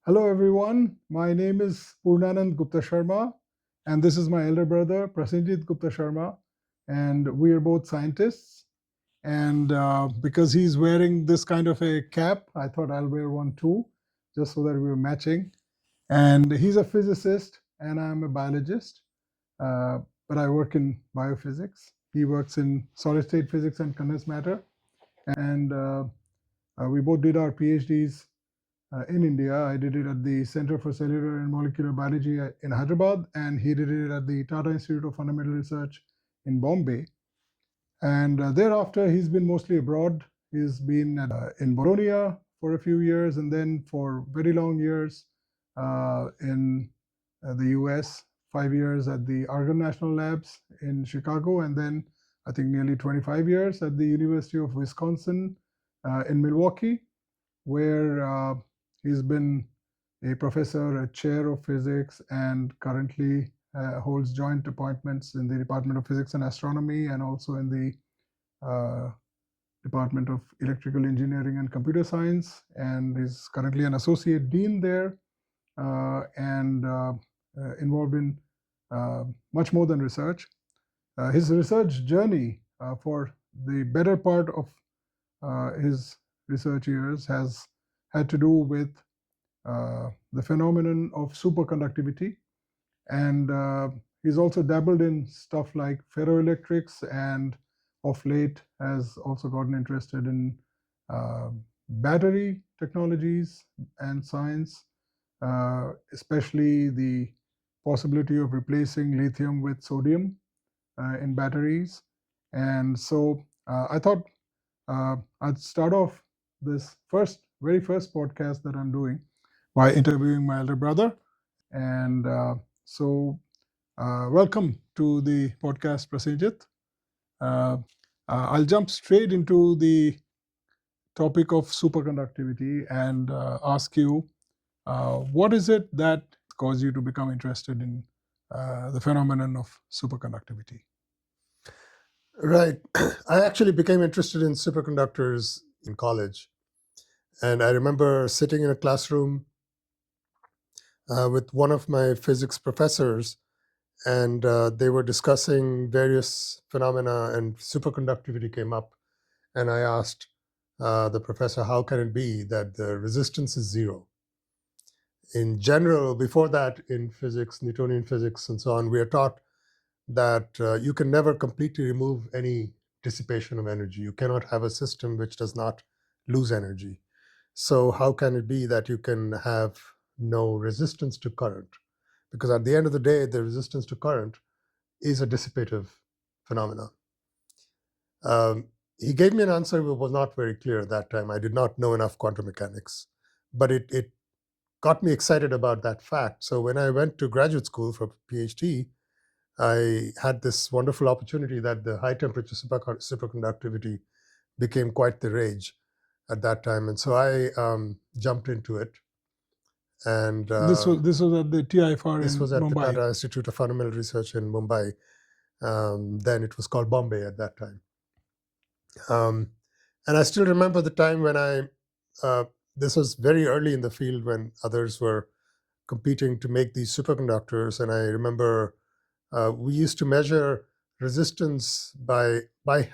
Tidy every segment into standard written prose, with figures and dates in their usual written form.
Hello, everyone. My name is Purnanand Guptasarma, and this is my elder brother, Prasenjit Guptasarma, and we are both scientists. And because he's wearing this kind of a cap, I thought I'll wear one too, just so that we were matching. And he's a physicist, and I'm a biologist, uh, but I work in biophysics. He works in solid state physics and condensed matter. And we both did our PhDs in India. I did it at the Center for Cellular and Molecular Biology in Hyderabad, and he did it at the Tata Institute of Fundamental Research in Bombay. And thereafter, he's been mostly abroad. He's been in Bologna for a few years, and then for very long years in the US, 5 years at the Argonne National Labs in Chicago, and then I think nearly 25 years at the University of Wisconsin in Milwaukee, where he's been a professor, a chair of physics, and currently holds joint appointments in the Department of Physics and Astronomy and also in the Department of Electrical Engineering and Computer Science, and is currently an associate dean there and involved in much more than research. His research journey for the better part of his research years has had to do with the phenomenon of superconductivity. And he's also dabbled in stuff like ferroelectrics, and of late has also gotten interested in battery technologies and science, especially the possibility of replacing lithium with sodium in batteries. And so I thought I'd start off this very first podcast that I'm doing by interviewing my elder brother. And welcome to the podcast, Prasenjit. I'll jump straight into the topic of superconductivity and ask you, what is it that caused you to become interested in the phenomenon of superconductivity? Right. I actually became interested in superconductors in college. And I remember sitting in a classroom with one of my physics professors, and they were discussing various phenomena, and superconductivity came up. And I asked the professor, how can it be that the resistance is zero? In general, before that, in physics, Newtonian physics, and so on, we are taught that you can never completely remove any dissipation of energy. You cannot have a system which does not lose energy. So how can it be that you can have no resistance to current? Because at the end of the day, the resistance to current is a dissipative phenomenon. He gave me an answer that was not very clear at that time. I did not know enough quantum mechanics, but it got me excited about that fact. So when I went to graduate school for PhD, I had this wonderful opportunity that the high temperature superconductivity became quite the rage at that time. And so I jumped into it. And this was at the TIFR this in was at Mumbai. the Tata Institute of Fundamental Research in Mumbai. Then it was called Bombay at that time. And I still remember the time when this was very early in the field when others were competing to make these superconductors. And I remember we used to measure resistance by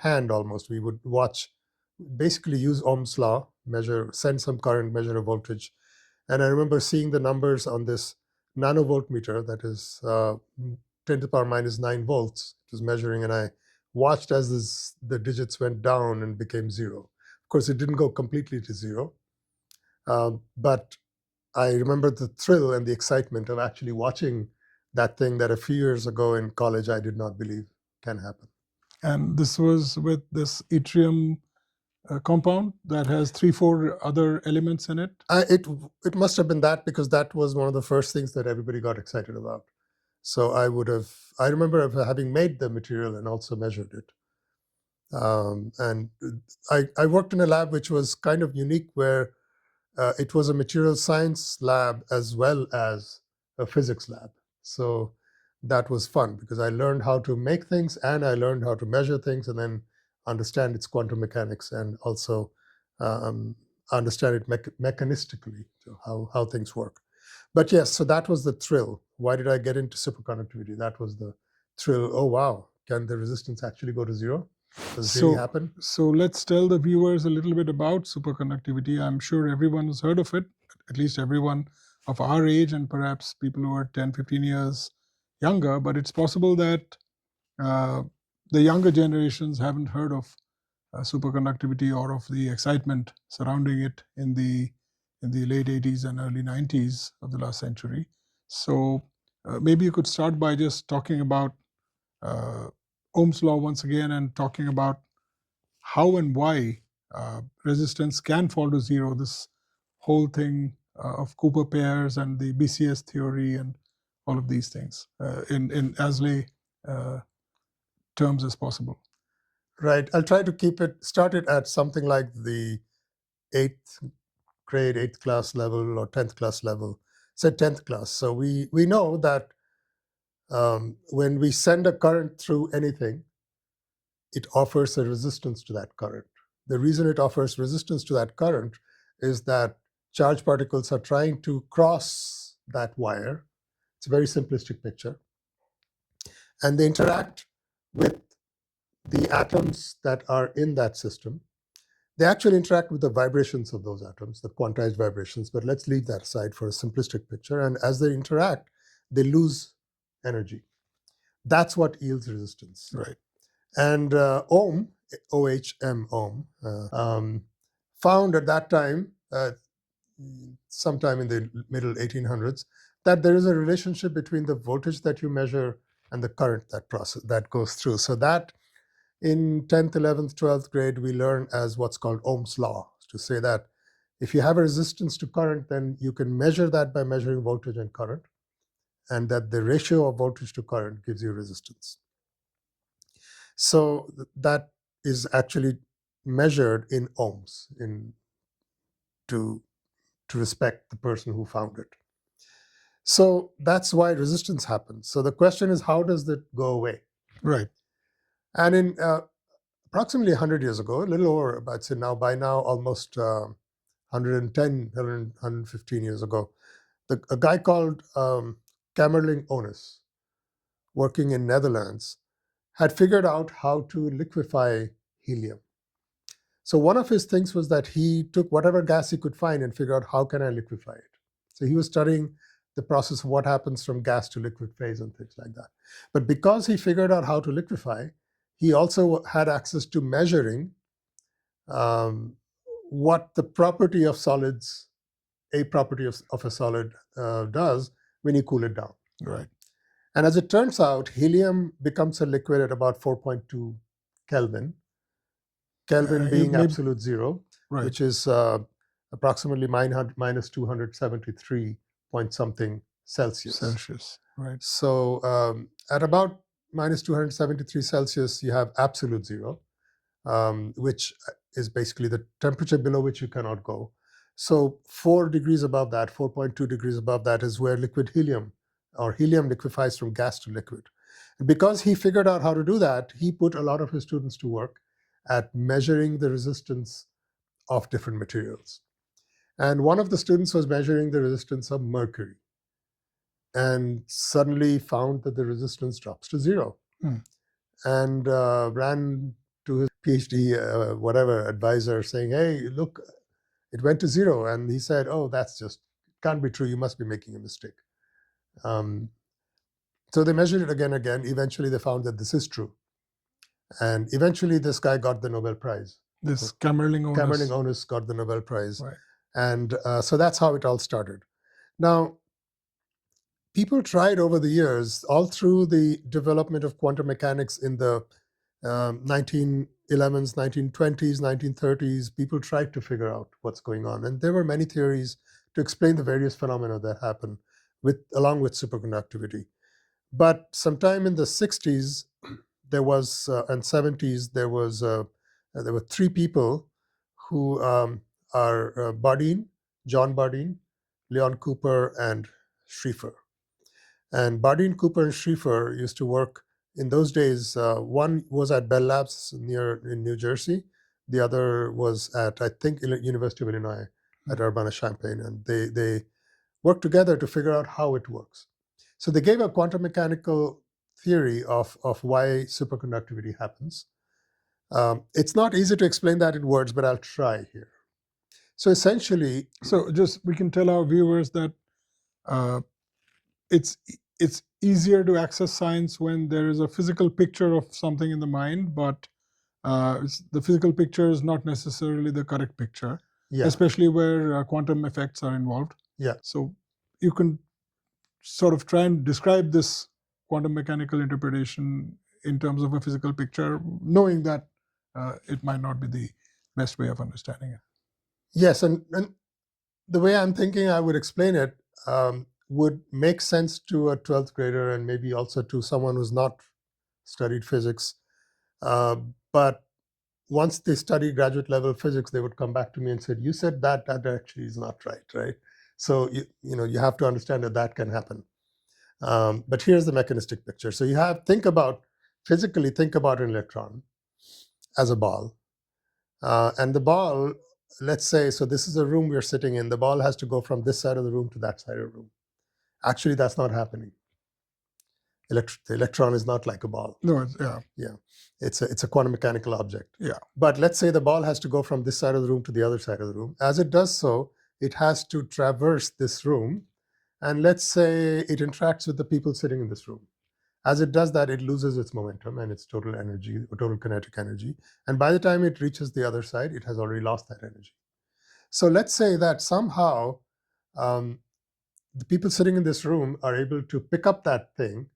hand almost. We would basically use Ohm's law, send some current, measure a voltage. And I remember seeing the numbers on this nanovoltmeter that is 10 to the power minus 9 volts. It was measuring, and I watched as the digits went down and became zero. Of course, it didn't go completely to zero, but I remember the thrill and the excitement of actually watching that thing that a few years ago in college I did not believe can happen. And this was with this yttrium compound that has 3-4 other elements in it? It must have been that, because that was one of the first things that everybody got excited about. So I remember having made the material and also measured it. And I worked in a lab which was kind of unique, where it was a material science lab as well as a physics lab. So that was fun, because I learned how to make things and I learned how to measure things and then understand its quantum mechanics. And also understand it mechanistically, so how things work. But yes, so that was the thrill. Why did I get into superconductivity? That was the thrill. Oh, wow, can the resistance actually go to zero? Does it really happen? So let's tell the viewers a little bit about superconductivity. I'm sure everyone has heard of it, at least everyone of our age and perhaps people who are 10, 15 years younger, but it's possible that the younger generations haven't heard of superconductivity or of the excitement surrounding it in the late 80s and early 90s of the last century. So maybe you could start by just talking about Ohm's law once again and talking about how and why resistance can fall to zero. This whole thing of Cooper pairs and the BCS theory and all of these things in as lay terms as possible. Right. I'll try to keep it started at something like the 8th grade, 8th class level or 10th class level. Say 10th class. So we know that when we send a current through anything, it offers a resistance to that current. The reason it offers resistance to that current is that charged particles are trying to cross that wire. It's a very simplistic picture. And they interact with the atoms that are in that system. They actually interact with the vibrations of those atoms, the quantized vibrations, but let's leave that aside for a simplistic picture. And as they interact, they lose energy. That's what yields resistance. Right. And Ohm, O-H-M, Ohm, found at that time, sometime in the middle 1800s, that there is a relationship between the voltage that you measure and the current that goes through. So that in 10th, 11th, 12th grade, we learn as what's called Ohm's law, to say that if you have a resistance to current, then you can measure that by measuring voltage and current, and that the ratio of voltage to current gives you resistance. So that is actually measured in ohms to respect the person who found it. So that's why resistance happens. So the question is, how does that go away? Right. And in approximately 100 years ago, a little over, I'd say now, by now, almost 110, 115 years ago, a guy called Kamerlingh Onnes, working in Netherlands, had figured out how to liquefy helium. So one of his things was that he took whatever gas he could find and figured out, how can I liquefy it? So he was studying the process of what happens from gas to liquid phase and things like that. But because he figured out how to liquefy, he also had access to measuring what the property of solids, a property of a solid does when you cool it down. Right. And as it turns out, helium becomes a liquid at about 4.2 Kelvin. Kelvin being absolute zero, right, which is approximately minus 273 point something Celsius. Celsius. Right. So at about minus 273 Celsius, you have absolute zero, which is basically the temperature below which you cannot go. So 4 degrees above that, 4.2 degrees above that is where liquid helium or helium liquefies from gas to liquid. And because he figured out how to do that, he put a lot of his students to work at measuring the resistance of different materials. And one of the students was measuring the resistance of mercury and suddenly found that the resistance drops to zero. And ran to his PhD, whatever, advisor saying, hey, look, it went to zero. And he said, oh, that's just, can't be true. You must be making a mistake. So they measured it again. Eventually, they found that this is true. And eventually, this guy got the Nobel Prize. This Kamerlingh Onnes got the Nobel Prize. Right. And so that's how it all started. Now, people tried over the years, all through the development of quantum mechanics in the 1911s, 1920s, 1930s, people tried to figure out what's going on. And there were many theories to explain the various phenomena that happen along with superconductivity. But sometime in the 60s, there was, and 70s, there were 3 people who are Bardeen, John Bardeen, Leon Cooper, and Schrieffer. And Bardeen, Cooper, and Schrieffer used to work in those days. One was at Bell Labs in New Jersey, The other was at, I think, University of Illinois at Urbana-Champaign, and they worked together to figure out how it works. So they gave a quantum mechanical theory of why superconductivity happens. It's not easy to explain that in words, but I'll try here. So essentially, So just we can tell our viewers that it's easier to access science when there is a physical picture of something in the mind, but the physical picture is not necessarily the correct picture, yeah, especially where quantum effects are involved. yeah. So you can sort of try and describe this quantum mechanical interpretation in terms of a physical picture, knowing that it might not be the best way of understanding it. Yes, and the way I'm thinking I would explain it would make sense to a 12th grader and maybe also to someone who's not studied physics. But once they study graduate level physics, they would come back to me and said, "You said that actually is not right?" So you have to understand that can happen. But here's the mechanistic picture. So you have physically think about an electron as a ball, and the ball, let's say, so this is a room we're sitting in. The ball has to go from this side of the room to that side of the room. Actually, that's not happening. The electron is not like a ball. No, It's a quantum mechanical object. Yeah. But let's say the ball has to go from this side of the room to the other side of the room. As it does so, it has to traverse this room, and let's say it interacts with the people sitting in this room. As it does that, it loses its momentum and its total energy, or total kinetic energy. And by the time it reaches the other side, it has already lost that energy. So let's say that somehow the people sitting in this room are able to pick up that thing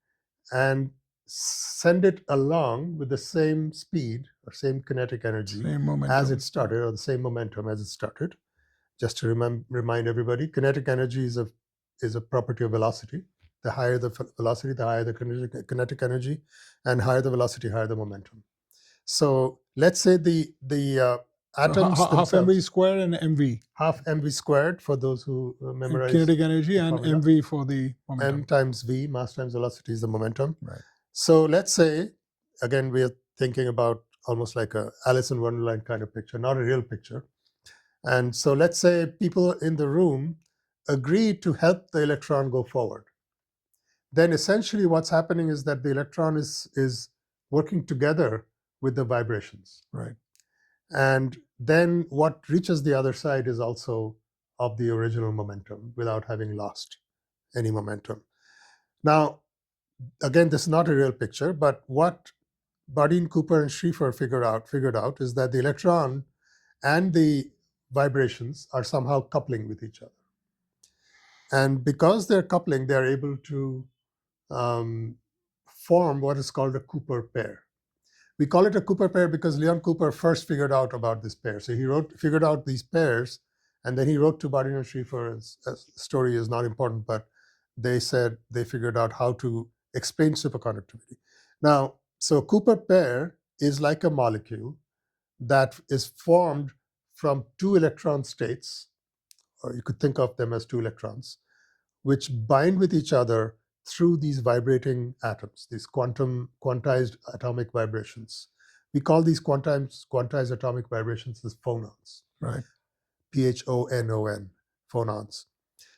and send it along with the same speed or same kinetic energy as it started, or the same momentum as it started. Just to remind everybody, kinetic energy is a property of velocity. The higher the velocity, the higher the kinetic energy, and higher the velocity, higher the momentum. So let's say the atoms half mv squared and mv. Half mv squared for those who memorize kinetic energy, and mv for the momentum. M times v, mass times velocity, is the momentum. Right. So let's say, again, we are thinking about almost like a Alice in Wonderland kind of picture, not a real picture. And so let's say people in the room agree to help the electron go forward. Then essentially what's happening is that the electron is working together with the vibrations. Right. And then what reaches the other side is also of the original momentum without having lost any momentum. Now, again, this is not a real picture, but what Bardeen, Cooper, and Schrieffer figured out is that the electron and the vibrations are somehow coupling with each other. And because they're coupling, they're able to form what is called a Cooper pair. We call it a Cooper pair because Leon Cooper first figured out about this pair. So he figured out these pairs, and then he wrote to Bardeen and Schrieffer. The story is not important, but they said they figured out how to explain superconductivity. Now, so a Cooper pair is like a molecule that is formed from two electron states, or you could think of them as two electrons, which bind with each other through these vibrating atoms, these quantized atomic vibrations. We call these quantized atomic vibrations as phonons. Right. P-H-O-N-O-N, phonons.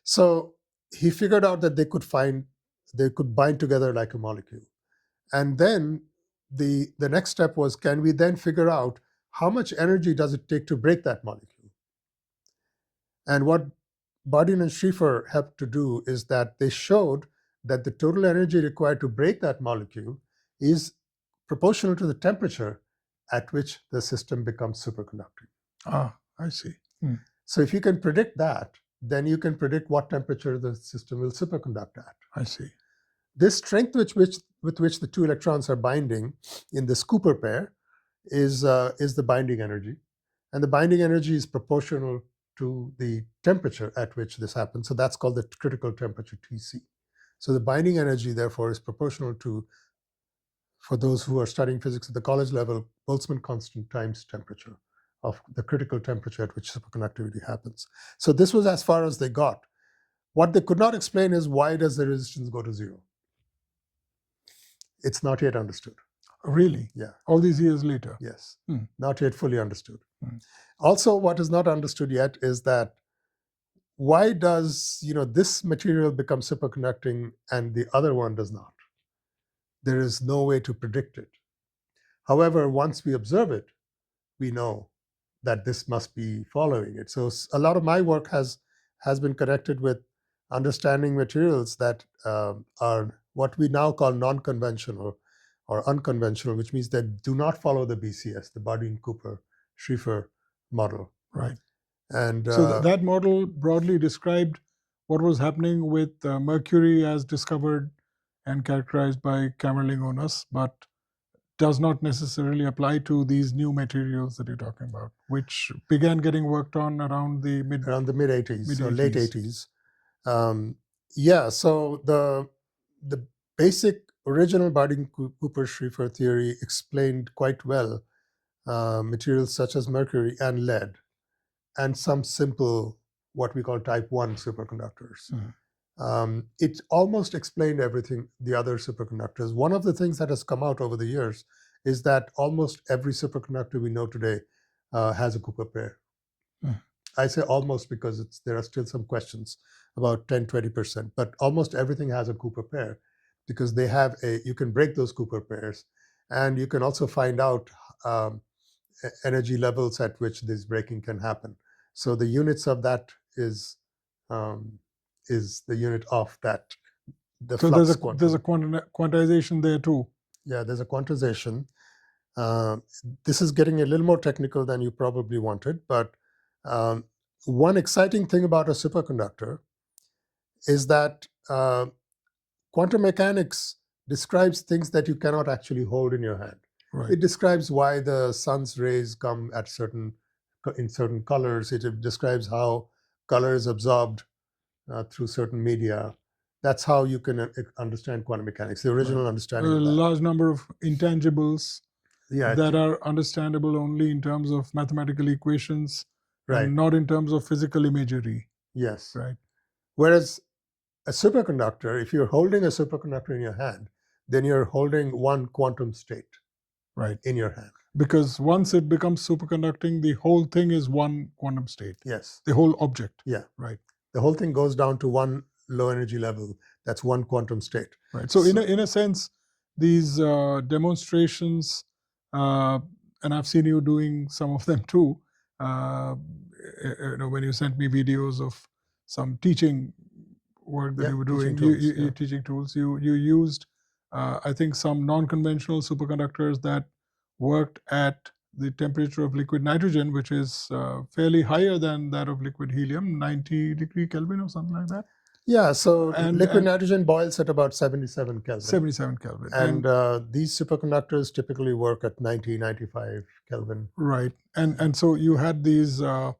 So he figured out that they could bind together like a molecule. And then the next step was, can we then figure out how much energy does it take to break that molecule? And what Bardeen and Schrieffer helped to do is that they showed that the total energy required to break that molecule is proportional to the temperature at which the system becomes superconducting. Ah, I see. So if you can predict that, then you can predict what temperature the system will superconduct at. I see. This strength with which the two electrons are binding in this Cooper pair is the binding energy. And the binding energy is proportional to the temperature at which this happens. So that's called the critical temperature, Tc. So the binding energy, therefore, is proportional to, for those who are studying physics at the college level, Boltzmann constant times temperature of the critical temperature at which superconductivity happens. So this was as far as they got. What they could not explain is, why does the resistance go to zero? It's not yet understood. Really? Yeah. All these years later? Yes. Hmm. Not yet fully understood. Hmm. Also, what is not understood yet is that why does this material become superconducting and the other one does not? There is no way to predict it. However, once we observe it, we know that this must be following it. So a lot of my work has been connected with understanding materials that are what we now call non-conventional or unconventional, which means that do not follow the BCS, the Bardeen-Cooper-Schrieffer model. Right. And So that model broadly described what was happening with mercury as discovered and characterized by Kamerlingh Onus, but does not necessarily apply to these new materials that you're talking about, which began getting worked on around the mid 80s or late 80s. Yeah, so the basic original Bardeen-Cooper-Schrieffer theory explained quite well materials such as mercury and lead, and some simple, what we call type 1 superconductors. It almost explained everything, the other superconductors. One of the things that has come out over the years is that almost every superconductor we know today has a Cooper pair. I say almost because there are still some questions, about 10, 20%, but almost everything has a Cooper pair because they have you can break those Cooper pairs, and you can also find out energy levels at which this breaking can happen. So the units of that is the unit of that, the so flux quantum. There's a quantization there too. Yeah, there's a quantization. This is getting a little more technical than you probably wanted, but one exciting thing about a superconductor is that quantum mechanics describes things that you cannot actually hold in your hand. Right. It describes why the sun's rays come at in certain colors. It describes how color is absorbed through certain media. That's how you can understand quantum mechanics, the original understanding of that. A large number of intangibles Yeah, that are understandable only in terms of mathematical equations, right, and not in terms of physical imagery. Yes. Right. Whereas a superconductor, if you're holding a superconductor in your hand, then you're holding one quantum state Right. in your hand. Because once it becomes superconducting, the whole thing is one quantum state. Yes. The whole object. Yeah. Right. The whole thing goes down to one low energy level. That's one quantum state. Right. So in a sense, these demonstrations, and I've seen you doing some of them too. When you sent me videos of some teaching work that you were doing, teaching tools, you used, I think, some non-conventional superconductors that worked at the temperature of liquid nitrogen, which is fairly higher than that of liquid helium, 90 degree Kelvin or something like that. Yeah, so liquid nitrogen boils at about 77 Kelvin. 77 Kelvin. And these superconductors typically work at 90, 95 Kelvin. Right. And so you had these objects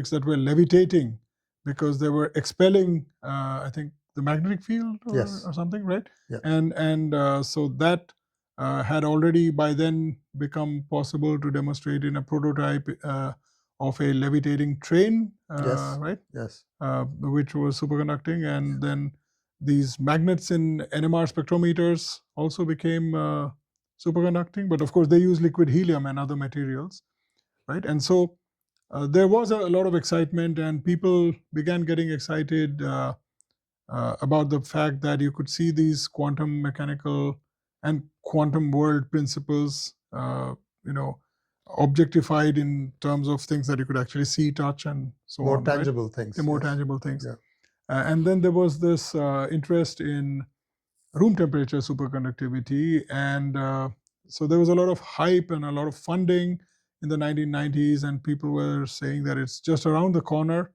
that were levitating because they were expelling, I think, the magnetic field or something, right? Yeah. And so that had already by then become possible to demonstrate in a prototype of a levitating train, right? Yes. Which was superconducting. And then these magnets in NMR spectrometers also became superconducting. But of course, they use liquid helium and other materials, right? And so there was a lot of excitement, and people began getting excited about the fact that you could see these quantum mechanical and quantum world principles, objectified in terms of things that you could actually see, touch, and so on. More tangible things. The more tangible things. Yeah. And then there was this interest in room temperature superconductivity, and so there was a lot of hype and a lot of funding in the 1990s, and people were saying that it's just around the corner.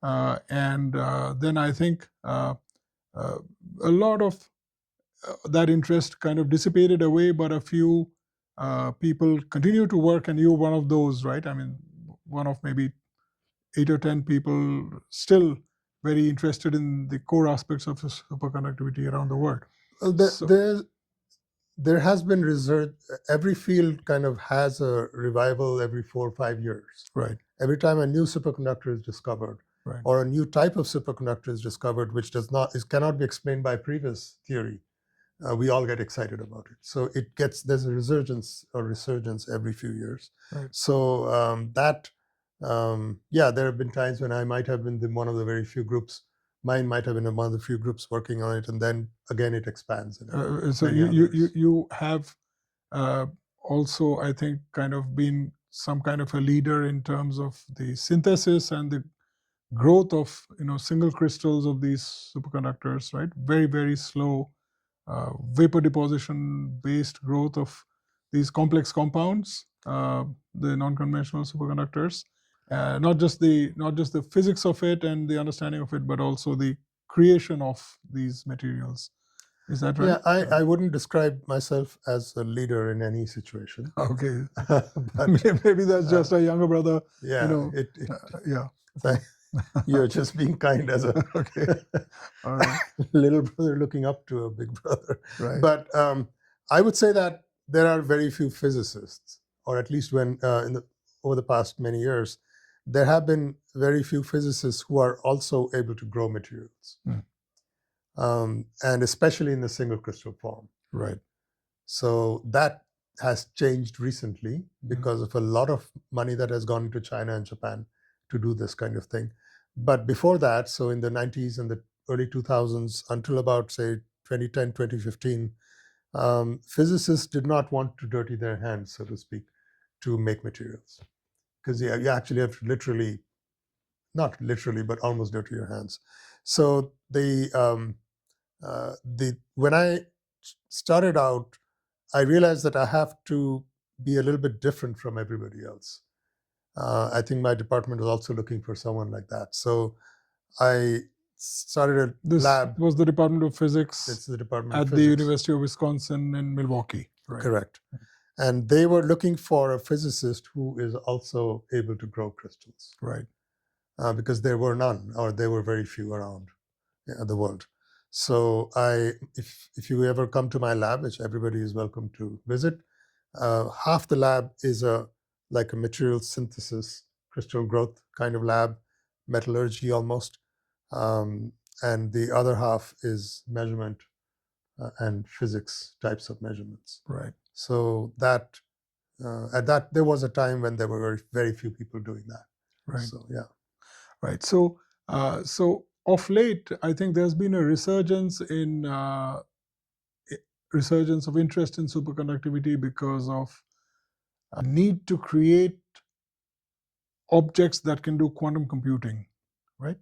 And then I think a lot of that interest kind of dissipated away, but a few people continue to work, and you're one of those, right? I mean, one of maybe 8 or 10 people still very interested in the core aspects of superconductivity around the world. Well, there has been research. Every field kind of has a revival every 4 or 5 years. Right. Every time a new superconductor is discovered, right, or a new type of superconductor is discovered, which cannot be explained by previous theory, we all get excited about it. So there's a resurgence every few years. Right. So there have been times when I might have been one of the very few groups. Mine might have been one of the few groups working on it, and then again it expands. So you have also, I think, kind of been some kind of a leader in terms of the synthesis and the growth of single crystals of these superconductors, right? Very, very slow vapor deposition based growth of these complex compounds, the non-conventional superconductors. Not just the physics of it and the understanding of it, but also the creation of these materials. Is that right? Yeah, I wouldn't describe myself as a leader in any situation. Okay. But maybe that's just a younger brother. Yeah. Yeah. You're just being kind as a okay. All right. little brother looking up to a big brother. Right. But I would say that there are very few physicists, or at least when over the past many years, there have been very few physicists who are also able to grow materials. And especially in the single crystal form. Right. So that has changed recently because of a lot of money that has gone into China and Japan to do this kind of thing. But before that, so in the 90s and the early 2000s, until about, say, 2010, 2015, physicists did not want to dirty their hands, so to speak, to make materials. Because you actually have to not literally, but almost dirty your hands. So when I started out, I realized that I have to be a little bit different from everybody else. I think my department was also looking for someone like that. So I started a lab. This was the Department of Physics. It's the Department at of the Physics. University of Wisconsin in Milwaukee. Right. Correct. And they were looking for a physicist who is also able to grow crystals. Right. Because there were none, or there were very few around the world. So if you ever come to my lab, which everybody is welcome to visit, half the lab is like a material synthesis, crystal growth kind of lab, metallurgy almost, and the other half is measurement and physics types of measurements. Right. So there was a time when there were very, very few people doing that. Right. So yeah. Right. So of late, I think there's been a resurgence of interest in superconductivity because of a need to create objects that can do quantum computing, right?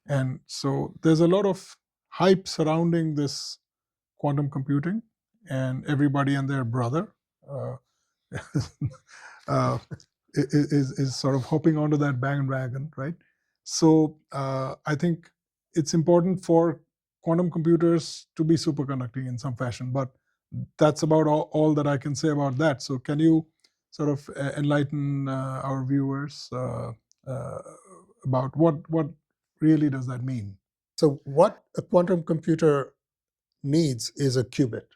And so there's a lot of hype surrounding this quantum computing, and everybody and their brother is sort of hopping onto that bandwagon, right? So I think it's important for quantum computers to be superconducting in some fashion, but that's about all that I can say about that. So can you sort of enlighten our viewers about what really does that mean? So what a quantum computer needs is a qubit.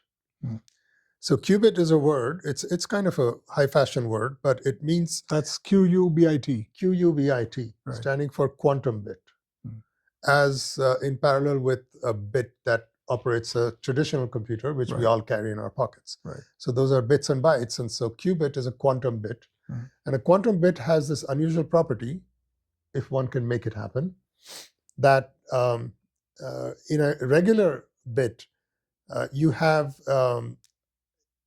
So qubit is a word. It's kind of a high fashion word, but it means that's QUBIT. QUBIT, right, standing for quantum bit, as in parallel with a bit that operates a traditional computer, which we all carry in our pockets. Right. So those are bits and bytes, and so qubit is a quantum bit, and a quantum bit has this unusual property, if one can make it happen, that in a regular bit, you have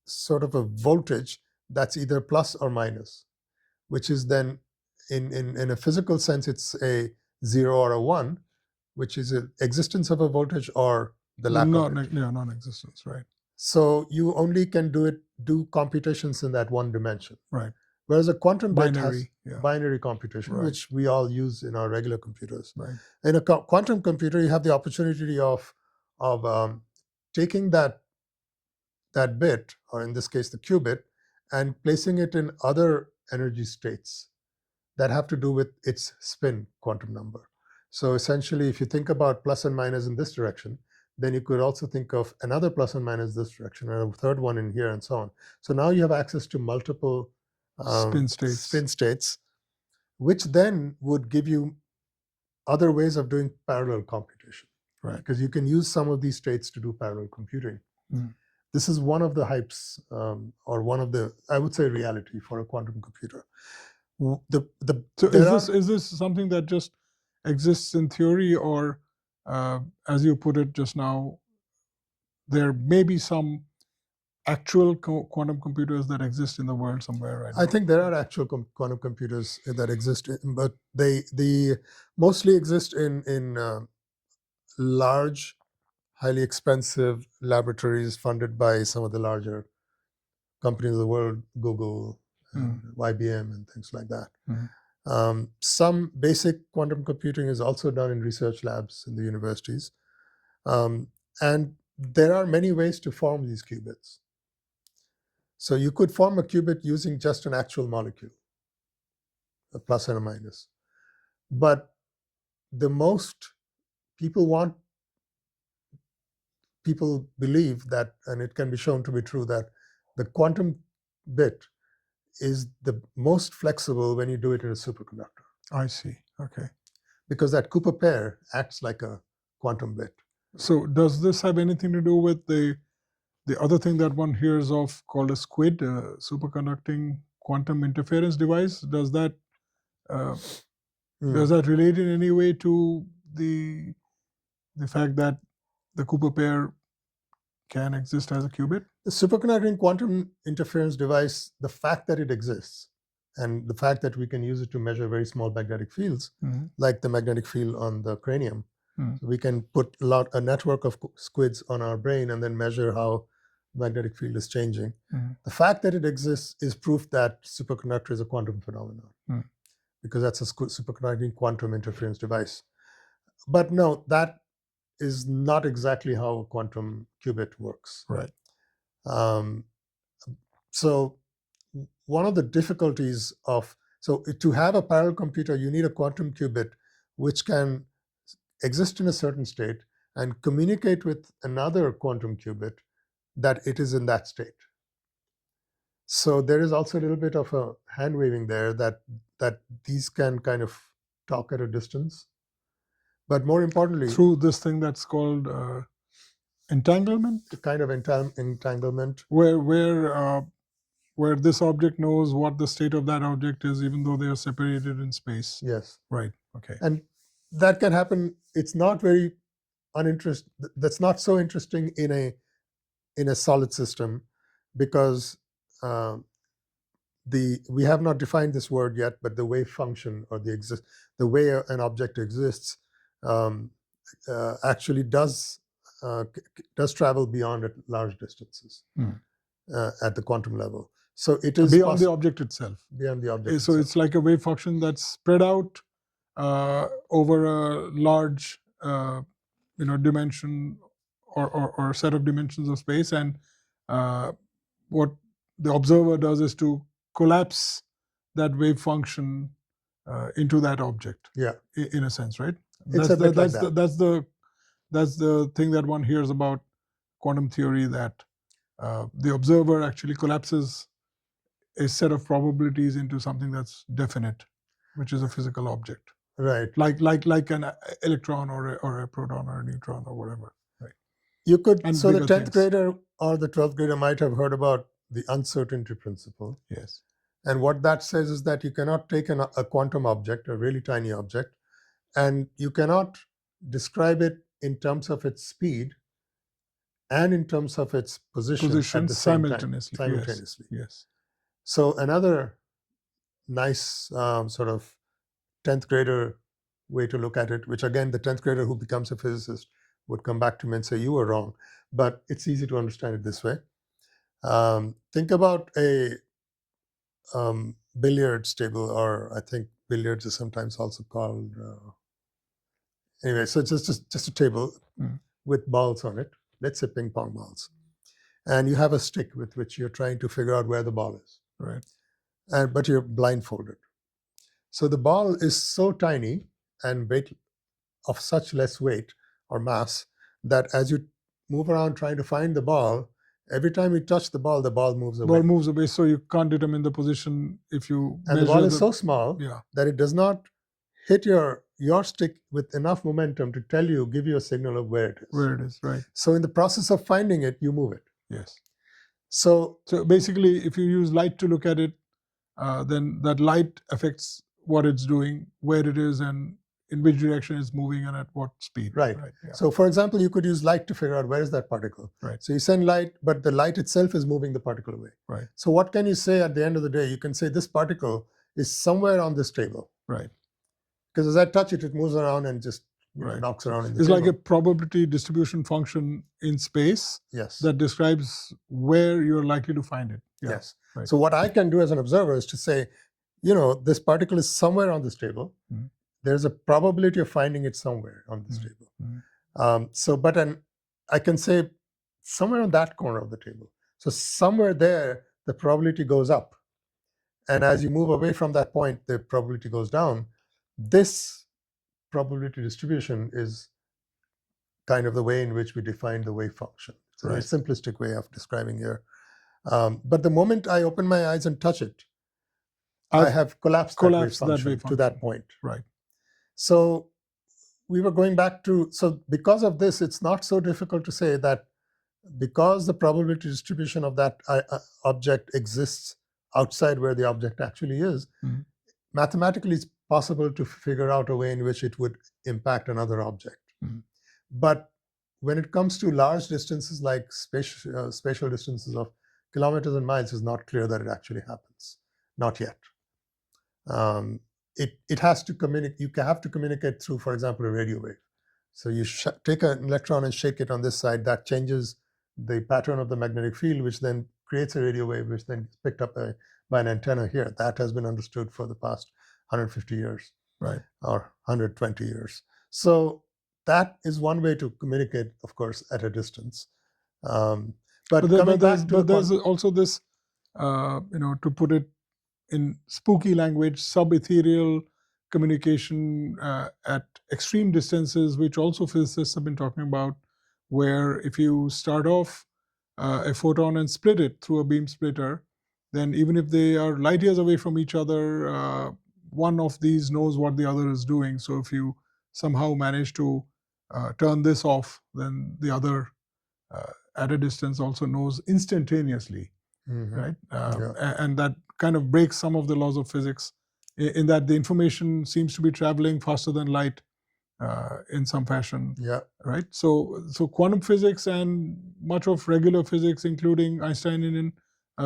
sort of a voltage that's either plus or minus, which is then, in a physical sense, it's a 0 or a 1, which is an existence of a voltage or the lack of it. Non-existence, right. So you only can do computations in that one dimension. Right. Whereas a quantum bit has yeah. binary computation, Right. which we all use in our regular computers. Right. In a quantum computer, you have the opportunity of taking that bit, or in this case the qubit, and placing it in other energy states that have to do with its spin quantum number. So essentially, if you think about plus and minus in this direction, then you could also think of another plus and minus this direction, and a third one in here, and so on. So now you have access to multiple spin states, which then would give you other ways of doing parallel computation. Right. Because you can use some of these states to do parallel computing. This is one of the hypes, or one of the, I would say, reality for a quantum computer. So is this something that just exists in theory, or as you put it just now, there may be some actual quantum computers that exist in the world somewhere right now? I think there are actual quantum computers that exist, but they mostly exist in large, highly expensive laboratories funded by some of the larger companies of the world, Google, and IBM, and things like that. Some basic quantum computing is also done in research labs in the universities. And there are many ways to form these qubits. So you could form a qubit using just an actual molecule, a plus and a minus. But the most people believe that, and it can be shown to be true, that the quantum bit is the most flexible when you do it in a superconductor. I see. Okay. Because that Cooper pair acts like a quantum bit. So does this have anything to do with the other thing that one hears of called a SQUID, superconducting quantum interference device? Does that relate in any way to the fact that the Cooper pair can exist as a qubit? The superconducting quantum interference device, the fact that it exists, and the fact that we can use it to measure very small magnetic fields, like the magnetic field on the cranium. So we can put a network of squids on our brain and then measure how magnetic field is changing. The fact that it exists is proof that superconductor is a quantum phenomenon, because that's a superconducting quantum interference device. But no, that is not exactly how a quantum qubit works. Right. So one of the difficulties to have a parallel computer, you need a quantum qubit which can exist in a certain state and communicate with another quantum qubit that it is in that state. So there is also a little bit of a hand waving there that these can kind of talk at a distance. But more importantly, through this thing that's called entanglement, the kind of entanglement where this object knows what the state of that object is, even though they are separated in space. Yes. Right. Okay. And that can happen. It's not very uninteresting. That's not so interesting in a solid system, because we have not defined this word yet, but the wave function, or the way an object exists, actually does travel beyond at large distances at the quantum level. So it is beyond the object itself. Beyond the object. So it's like a wave function that's spread out over a large, dimension or set of dimensions of space, and what the observer does is to collapse that wave function into that object. Yeah. In a sense, right? It's a bit like that. That's the thing that one hears about quantum theory, that the observer actually collapses a set of probabilities into something that's definite, which is a physical object. Right. Like an electron or a proton or a neutron or whatever. Right. You could. So the 10th grader or the 12th grader might have heard about the uncertainty principle. Yes. And what that says is that you cannot take a quantum object, a really tiny object, and you cannot describe it in terms of its speed and in terms of its position at the same simultaneously. Simultaneously. Yes. So another nice sort of 10th grader way to look at it, which again, the 10th grader who becomes a physicist would come back to me and say, you were wrong. But it's easy to understand it this way. Think about a billiards table, or I think billiards is sometimes also called. Anyway, so it's just a table with balls on it. Let's say ping pong balls. And you have a stick with which you're trying to figure out where the ball is. Right. But you're blindfolded. So the ball is so tiny and of such less weight or mass that as you move around trying to find the ball, every time you touch the ball moves away. Ball moves away, so you can't determine the position if you. And the ball is so small that it does not hit your stick with enough momentum to give you a signal of where it is. Where it is, right. So in the process of finding it, you move it. Yes. So basically, if you use light to look at it, then that light affects what it's doing, where it is, and in which direction it's moving, and at what speed. Right. Yeah. So, for example, you could use light to figure out where is that particle. Right. So you send light, but the light itself is moving the particle away. Right. So what can you say at the end of the day? You can say this particle is somewhere on this table. Right. Because as I touch it, it moves around and just Right. knocks around in the It's table. like a probability distribution function in space. Yes. That describes where you're likely to find it. Yeah. Yes. Right. So what I can do as an observer is to say, this particle is somewhere on this table. Mm-hmm. There's a probability of finding it somewhere on this Mm-hmm. table. Mm-hmm. I can say somewhere on that corner of the table. So somewhere there, the probability goes up. And as you move away from that point, the probability goes down. This probability distribution is kind of the way in which we define the wave function. It's a very simplistic way of describing here. But the moment I open my eyes and touch it, I have collapsed that wave function to that point. Right. So we were going back to, so because of this, it's not so difficult to say that because the probability distribution of that object exists outside where the object actually is, mm-hmm. mathematically it's possible to figure out a way in which it would impact another object. Mm-hmm. But when it comes to large distances like spatial distances of kilometers and miles, it's not clear that it actually happens. Not yet. It has to communicate. You have to communicate through, for example, a radio wave. So you take an electron and shake it on this side. That changes the pattern of the magnetic field, which then creates a radio wave, which then is picked up by an antenna here. That has been understood for the past 150 years, right, or 120 years. So that is one way to communicate, of course, at a distance. But there's also this, to put it in spooky language, sub-ethereal communication at extreme distances, which also physicists have been talking about, where if you start off a photon and split it through a beam splitter, then even if they are light years away from each other, one of these knows what the other is doing. So if you somehow manage to turn this off, then the other at a distance also knows instantaneously. Mm-hmm. Right? And that kind of breaks some of the laws of physics in that the information seems to be traveling faster than light in some fashion. Yeah. Right? So quantum physics and much of regular physics, including Einsteinian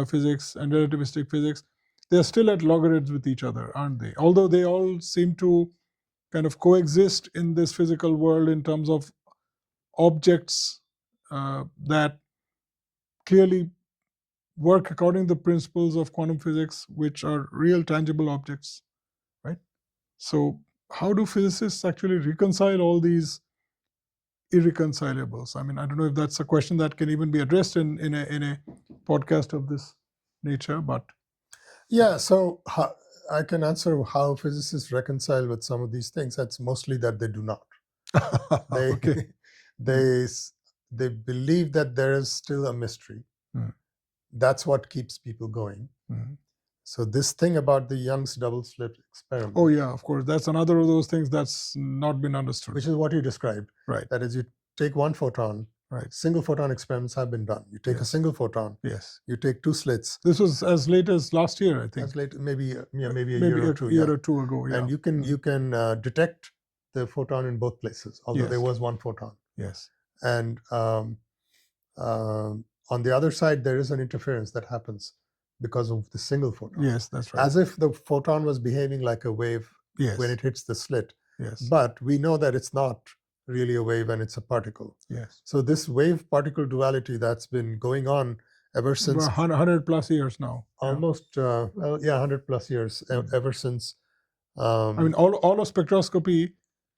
physics and relativistic physics, they're still at logarithms with each other, aren't they? Although they all seem to kind of coexist in this physical world in terms of objects that clearly work according to the principles of quantum physics, which are real tangible objects, right? So how do physicists actually reconcile all these irreconcilables? I mean, I don't know if that's a question that can even be addressed in a podcast of this nature, but yeah. So I can answer how physicists reconcile with some of these things. That's mostly that they do not. Okay. They believe that there is still a mystery. That's what keeps people going. Mm-hmm. So this thing about the Young's double slit experiment. Oh yeah, of course. That's another of those things that's not been understood. Which is what you described. Right. That is, you take one photon. Right. Single photon experiments have been done. You take a single photon. Yes. You take two slits. This was as late as last year, I think. As late, maybe a year or two. Year or two ago. Yeah. And you can detect the photon in both places, although there was one photon. Yes. And on the other side, there is an interference that happens because of the single photon. Yes, that's right. As if the photon was behaving like a wave when it hits the slit. Yes. But we know that it's not really a wave and it's a particle. Yes. So this wave-particle duality that's been going on ever since 100 plus years now. Almost, 100 plus years ever since. I mean, all of spectroscopy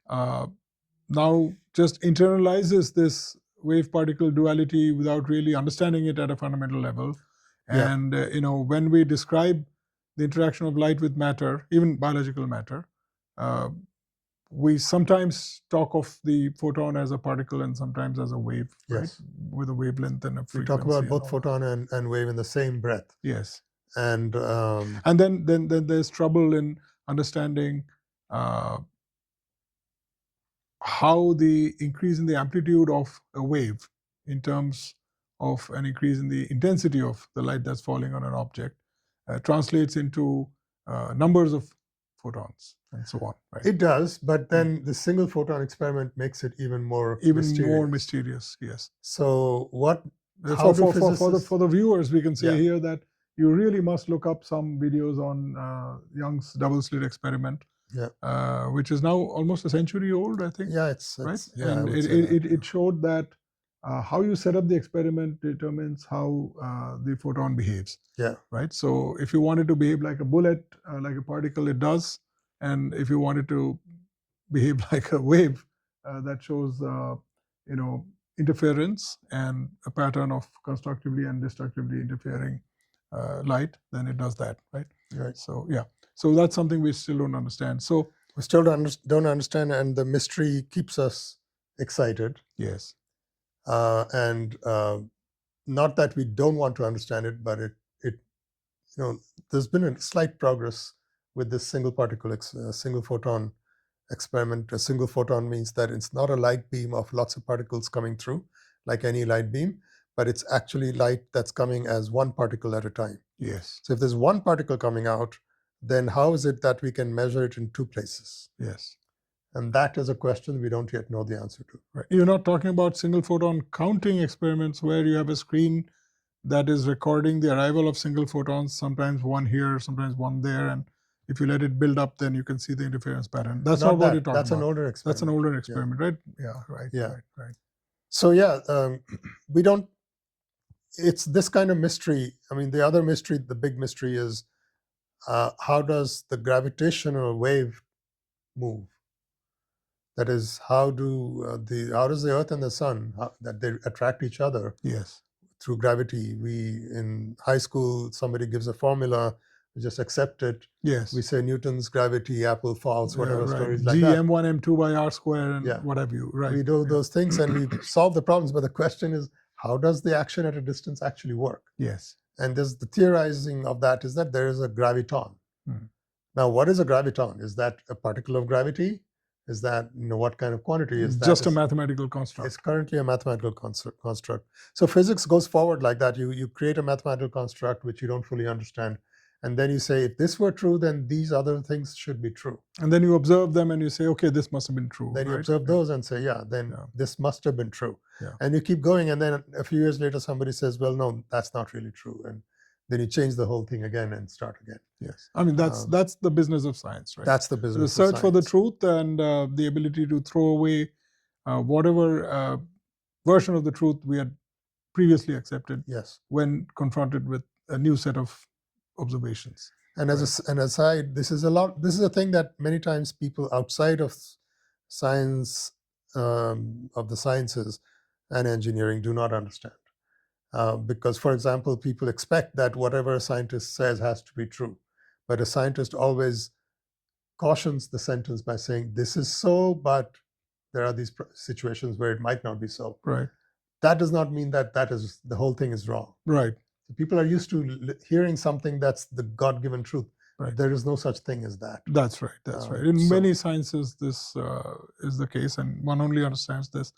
now just internalizes this wave-particle duality without really understanding it at a fundamental level. And when we describe the interaction of light with matter, even biological matter, we sometimes talk of the photon as a particle and sometimes as a wave, right? With a wavelength and a frequency. We talk about both photon and wave in the same breath. Yes. And then there's trouble in understanding how the increase in the amplitude of a wave in terms of an increase in the intensity of the light that's falling on an object translates into numbers of photons and so on. Right? It does, but then the single photon experiment makes it even more mysterious. Yes. So what? For the viewers, we can say here that you really must look up some videos on Young's double slit experiment, which is now almost a century old, I think. Yeah, it's right. Yeah, and it showed that how you set up the experiment determines how the photon behaves. Yeah. Right. So if you want it to behave like a bullet, like a particle, it does, and if you want it to behave like a wave, that shows interference and a pattern of constructively and destructively interfering light, then it does that, right? Right. So so that's something we still don't understand. So we still don't understand, and the mystery keeps us excited. Yes. And not that we don't want to understand it, but there's been a slight progress with this single particle, single photon experiment. A single photon means that it's not a light beam of lots of particles coming through like any light beam, but it's actually light that's coming as one particle at a time. Yes. So if there's one particle coming out, then how is it that we can measure it in two places? Yes. And that is a question we don't yet know the answer to. Right. You're not talking about single photon counting experiments where you have a screen that is recording the arrival of single photons, sometimes one here, sometimes one there, and if you let it build up, then you can see the interference pattern. That's not what you're talking about. That's an older experiment. That's an older experiment, right? Yeah, right. Yeah. Right. So we don't. It's this kind of mystery. I mean, the other mystery, the big mystery is how does the gravitational wave move? That is, how does the Earth and the Sun that they attract each other? Yes. Through gravity. In high school, somebody gives a formula, we just accept it. Yes. We say Newton's gravity, apple falls, whatever stories like G that. m1 m2 by r square and what have you. Right. We do those things and we solve the problems, but the question is, how does the action at a distance actually work? Yes. And there's the theorizing of that is that there is a graviton. Now, what is a graviton? Is that a particle of gravity? Is that, what kind of quantity is that? Just a mathematical construct. It's currently a mathematical construct. So physics goes forward like that. You create a mathematical construct which you don't fully understand. And then you say, if this were true, then these other things should be true. And then you observe them and you say, okay, this must have been true. Then you observe those and say, this must have been true. Yeah. And you keep going. And then a few years later, somebody says, well, no, that's not really true. And then you change the whole thing again and start again. Yes. I mean, that's the business of science, right? That's the business the of search science. for the truth and the ability to throw away whatever version of the truth we had previously accepted when confronted with a new set of observations. And as an aside, this is a thing that many times people outside of science, of the sciences and engineering do not understand. Because, for example, people expect that whatever a scientist says has to be true. But a scientist always cautions the sentence by saying, this is so, but there are these situations where it might not be so. Right. That does not mean that the whole thing is wrong. Right. So people are used to hearing something that's the God-given truth. Right. There is no such thing as that. That's right. That's right. In many sciences, this is the case, and one only understands this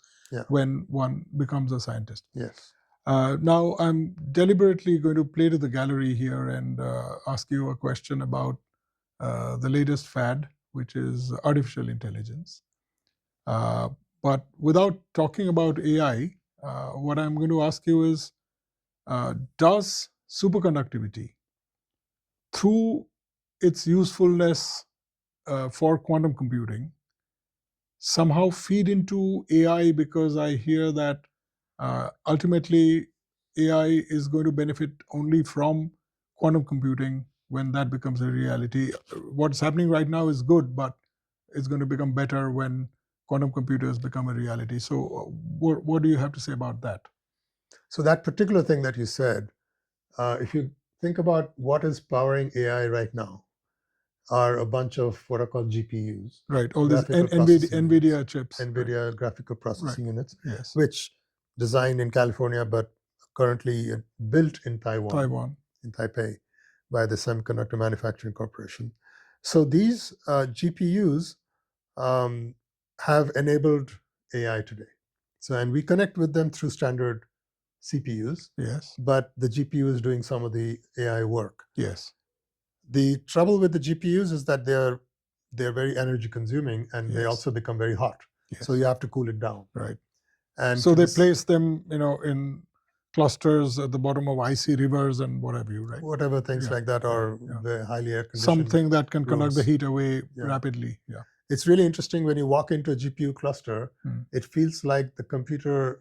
when one becomes a scientist. Yes. Now, I'm deliberately going to play to the gallery here and ask you a question about the latest fad, which is artificial intelligence. But without talking about AI, what I'm going to ask you is, does superconductivity, through its usefulness for quantum computing, somehow feed into AI? Because I hear that ultimately AI is going to benefit only from quantum computing when that becomes a reality. What's happening right now is good, but it's going to become better when quantum computers become a reality. So what do you have to say about that? So that particular thing that you said, if you think about what is powering AI right now, are a bunch of what are called GPUs. Right, all these NVIDIA chips. NVIDIA graphical processing units, yes, which designed in California but currently built in Taiwan, in Taipei, by the Semiconductor Manufacturing Corporation. So these GPUs have enabled AI today. So, and we connect with them through standard CPUs, Yes. but the GPU is doing some of the AI work. Yes. The trouble with the GPUs is that they're very energy consuming, and they Yes. also become very hot. Yes. So you have to cool it down. Right. And so they place them, in clusters at the bottom of icy rivers and what have you, right? Whatever things like that, or the highly air conditioned. Something that can conduct the heat away Yeah. rapidly. Yeah. It's really interesting when you walk into a GPU cluster. It feels like the computer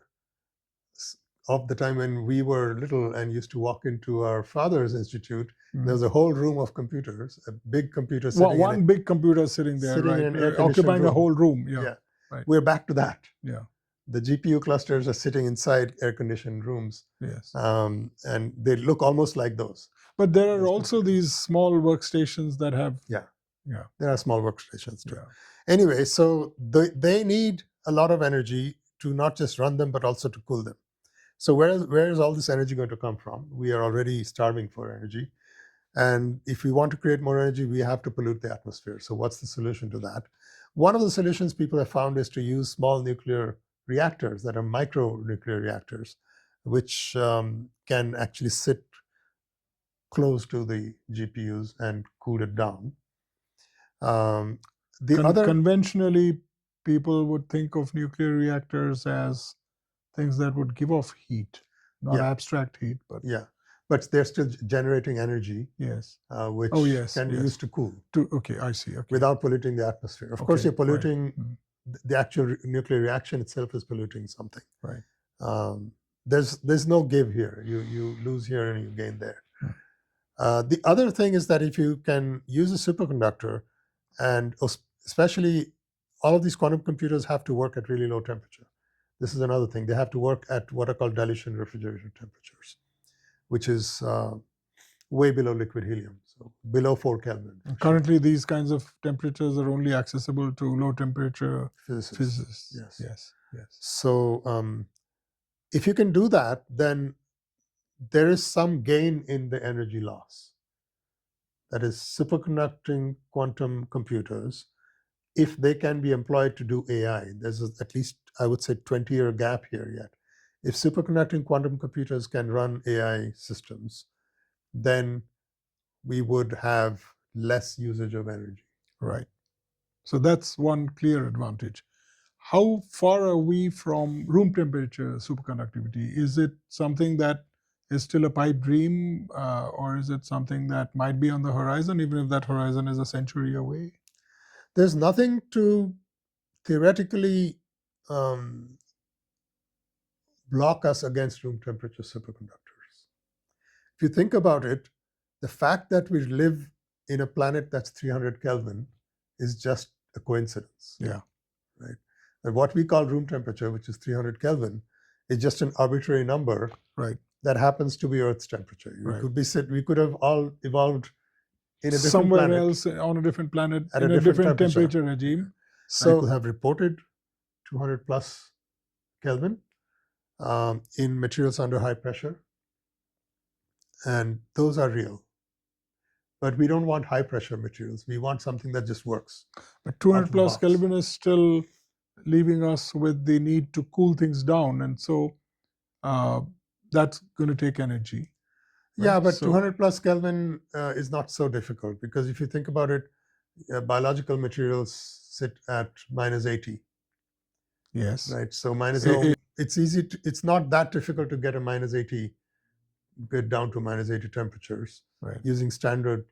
of the time when we were little and used to walk into our father's institute. There was a whole room of computers, a big computer sitting one big computer sitting there, sitting right? in an air-conditioned occupying a room. whole room. Yeah. Yeah. Right. We're back to that. Yeah. The GPU clusters are sitting inside air-conditioned rooms. Yes. And they look almost like those. But there are also these small workstations that have. Yeah. Yeah. There are small workstations too. Yeah. Anyway, so they need a lot of energy to not just run them, but also to cool them. So where is all this energy going to come from? We are already starving for energy. And if we want to create more energy, we have to pollute the atmosphere. So what's the solution to that? One of the solutions people have found is to use small nuclear reactors that are micro nuclear reactors, which can actually sit close to the GPUs and cool it down. Conventionally, people would think of nuclear reactors as things that would give off heat, not abstract heat, but but they're still generating energy. Yes. Which can be used to cool. Okay, I see. Okay. Without polluting the atmosphere. Of course, you're polluting the actual nuclear reaction itself is polluting something. Right. There's no give here. You lose here and you gain there. The other thing is that if you can use a superconductor, and especially all of these quantum computers have to work at really low temperature. This is another thing. They have to work at what are called dilution refrigerator temperatures, which is way below liquid helium, so below 4 Kelvin. Currently, these kinds of temperatures are only accessible to low temperature physicists. Yes. So if you can do that, then there is some gain in the energy loss. That is, superconducting quantum computers, if they can be employed to do AI, there's at least, I would say, 20-year gap here yet. If superconducting quantum computers can run AI systems, then we would have less usage of energy. Right. So that's one clear advantage. How far are we from room temperature superconductivity? Is it something that is still a pipe dream, or is it something that might be on the horizon, even if that horizon is a century away? There's nothing to theoretically block us against room temperature superconductors. If you think about it, the fact that we live in a planet that's 300 Kelvin is just a coincidence. Yeah. Right. And what we call room temperature, which is 300 Kelvin, is just an arbitrary number. Right. That happens to be Earth's temperature. We could have all evolved in a different somewhere planet, else on a different planet at in a different temperature regime. So people have reported 200 plus Kelvin in materials under high pressure, and those are real. But we don't want high pressure materials. We want something that just works. But 200 plus Kelvin is still leaving us with the need to cool things down, and so that's going to take energy. Right? Yeah, but 200 plus Kelvin is not so difficult, because if you think about it, biological materials sit at minus 80. Yes. Right. So it's easy. It's not that difficult to get a minus 80, get down to minus 80 temperatures using standard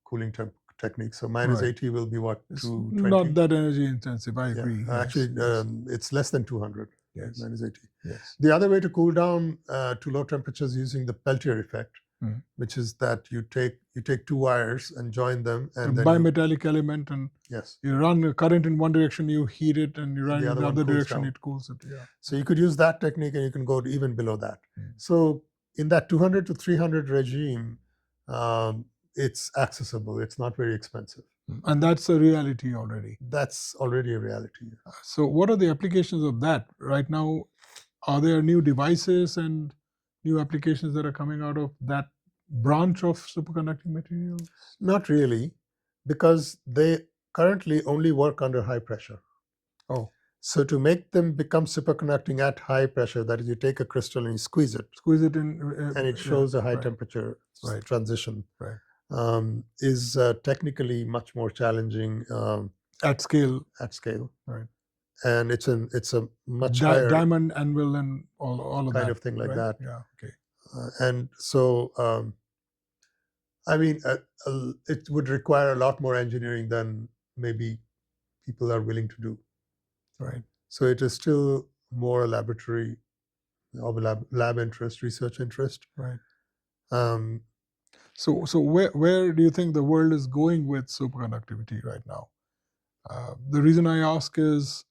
cooling techniques. So minus 80 will be what, 220? Not that energy intensive. I agree. Actually, it's less than 200. Yes. Minus 80. Yes. The other way to cool down to low temperatures using the Peltier effect, which is that you take two wires and join them, and then bimetallic element, and you run a current in one direction, you heat it, and you run in the other direction, it cools it. Yeah. So you could use that technique, and you can go even below that. So in that 200 to 300 regime, it's accessible. It's not very expensive. And that's a reality already. That's already a reality. So what are the applications of that right now? Are there new devices and new applications that are coming out of that branch of superconducting materials? Not really, because they currently only work under high pressure. Oh. So to make them become superconducting at high pressure, that is, you take a crystal and you squeeze it, in, and it shows a high right, temperature right, transition, right, is technically much more challenging at scale, right? right. And it's a much higher Diamond anvil and all of kind that, of thing like right? that. Yeah, okay. And so, I mean, it would require a lot more engineering than maybe people are willing to do. Right. So it is still more a laboratory of lab interest, research interest. Right. Um, So where do you think the world is going with superconductivity right now? The reason I ask is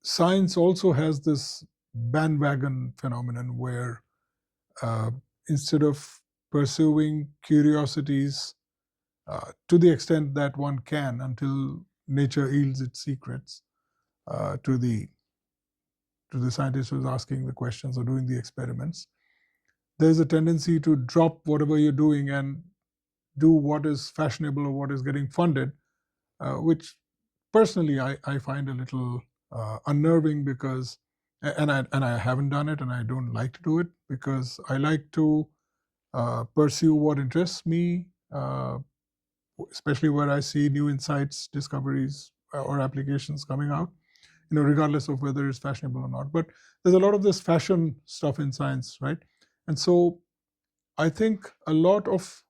science also has this bandwagon phenomenon where instead of pursuing curiosities to the extent that one can until nature yields its secrets to the scientist who's asking the questions or doing the experiments, there's a tendency to drop whatever you're doing and do what is fashionable or what is getting funded, which personally I find a little unnerving because, and I haven't done it and I don't like to do it because I like to pursue what interests me, especially where I see new insights, discoveries, or applications coming out, regardless of whether it's fashionable or not. But there's a lot of this fashion stuff in science, right? And so I think a lot of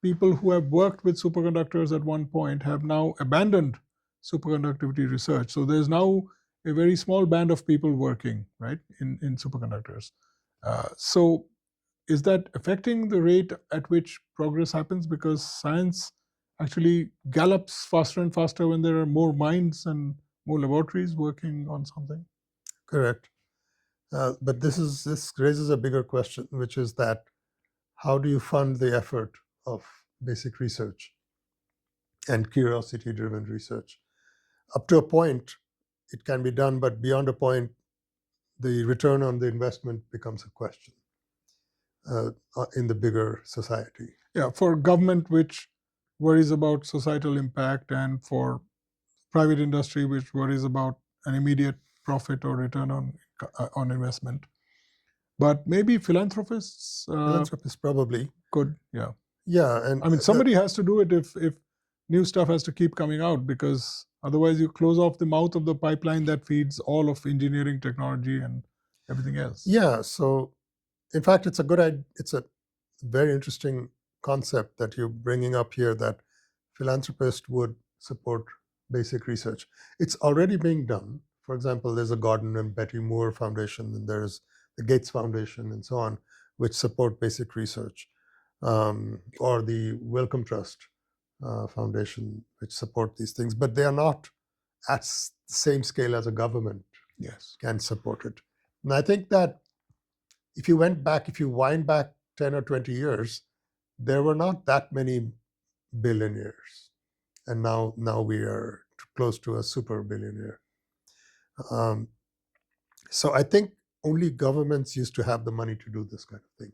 people who have worked with superconductors at one point have now abandoned superconductivity research. So there's now a very small band of people working, right, in superconductors. So is that affecting the rate at which progress happens? Because science actually gallops faster and faster when there are more minds and more laboratories working on something. Correct. But this raises a bigger question, which is that how do you fund the effort of basic research and curiosity-driven research? Up to a point, it can be done, but beyond a point, the return on the investment becomes a question in the bigger society. Yeah, for government, which worries about societal impact, and for private industry, which worries about an immediate profit or return on investment. But maybe philanthropists probably could, yeah. Yeah, and I mean, somebody has to do it if new stuff has to keep coming out, because otherwise you close off the mouth of the pipeline that feeds all of engineering, technology, and everything else. Yeah, so in fact, it's a very interesting concept that you're bringing up here, that philanthropists would support basic research. It's already being done. For example, there's a Gordon and Betty Moore Foundation, and there's the Gates Foundation, and so on, which support basic research, or the Wellcome Trust Foundation, which support these things. But they are not at the same scale as a government can support it. And I think that if you wind back 10 or 20 years, there were not that many billionaires. And now we are close to a super billionaire. So I think only governments used to have the money to do this kind of thing.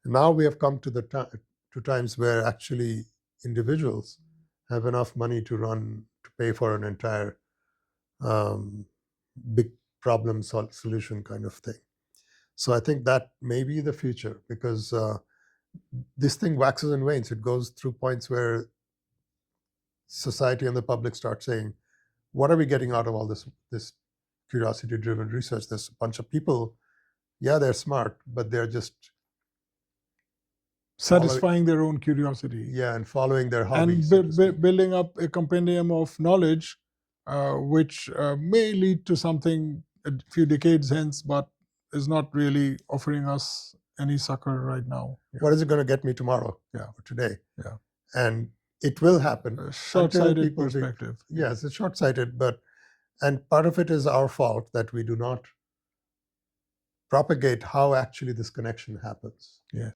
And now we have come to to times where actually individuals have enough money to pay for an entire big problem solution kind of thing. So I think that may be the future, because this thing waxes and wanes. It goes through points where society and the public start saying, what are we getting out of all this curiosity-driven research? There's a bunch of people, yeah, they're smart, but they're just satisfying their own curiosity. Yeah, and following their hobbies. And building up a compendium of knowledge, which may lead to something a few decades hence, but is not really offering us any succor right now. Yeah. What is it going to get me tomorrow? Yeah. Or today? Yeah. And it will happen. A short-sighted perspective. Yes, it's short-sighted, and part of it is our fault that we do not propagate how actually this connection happens. Yes.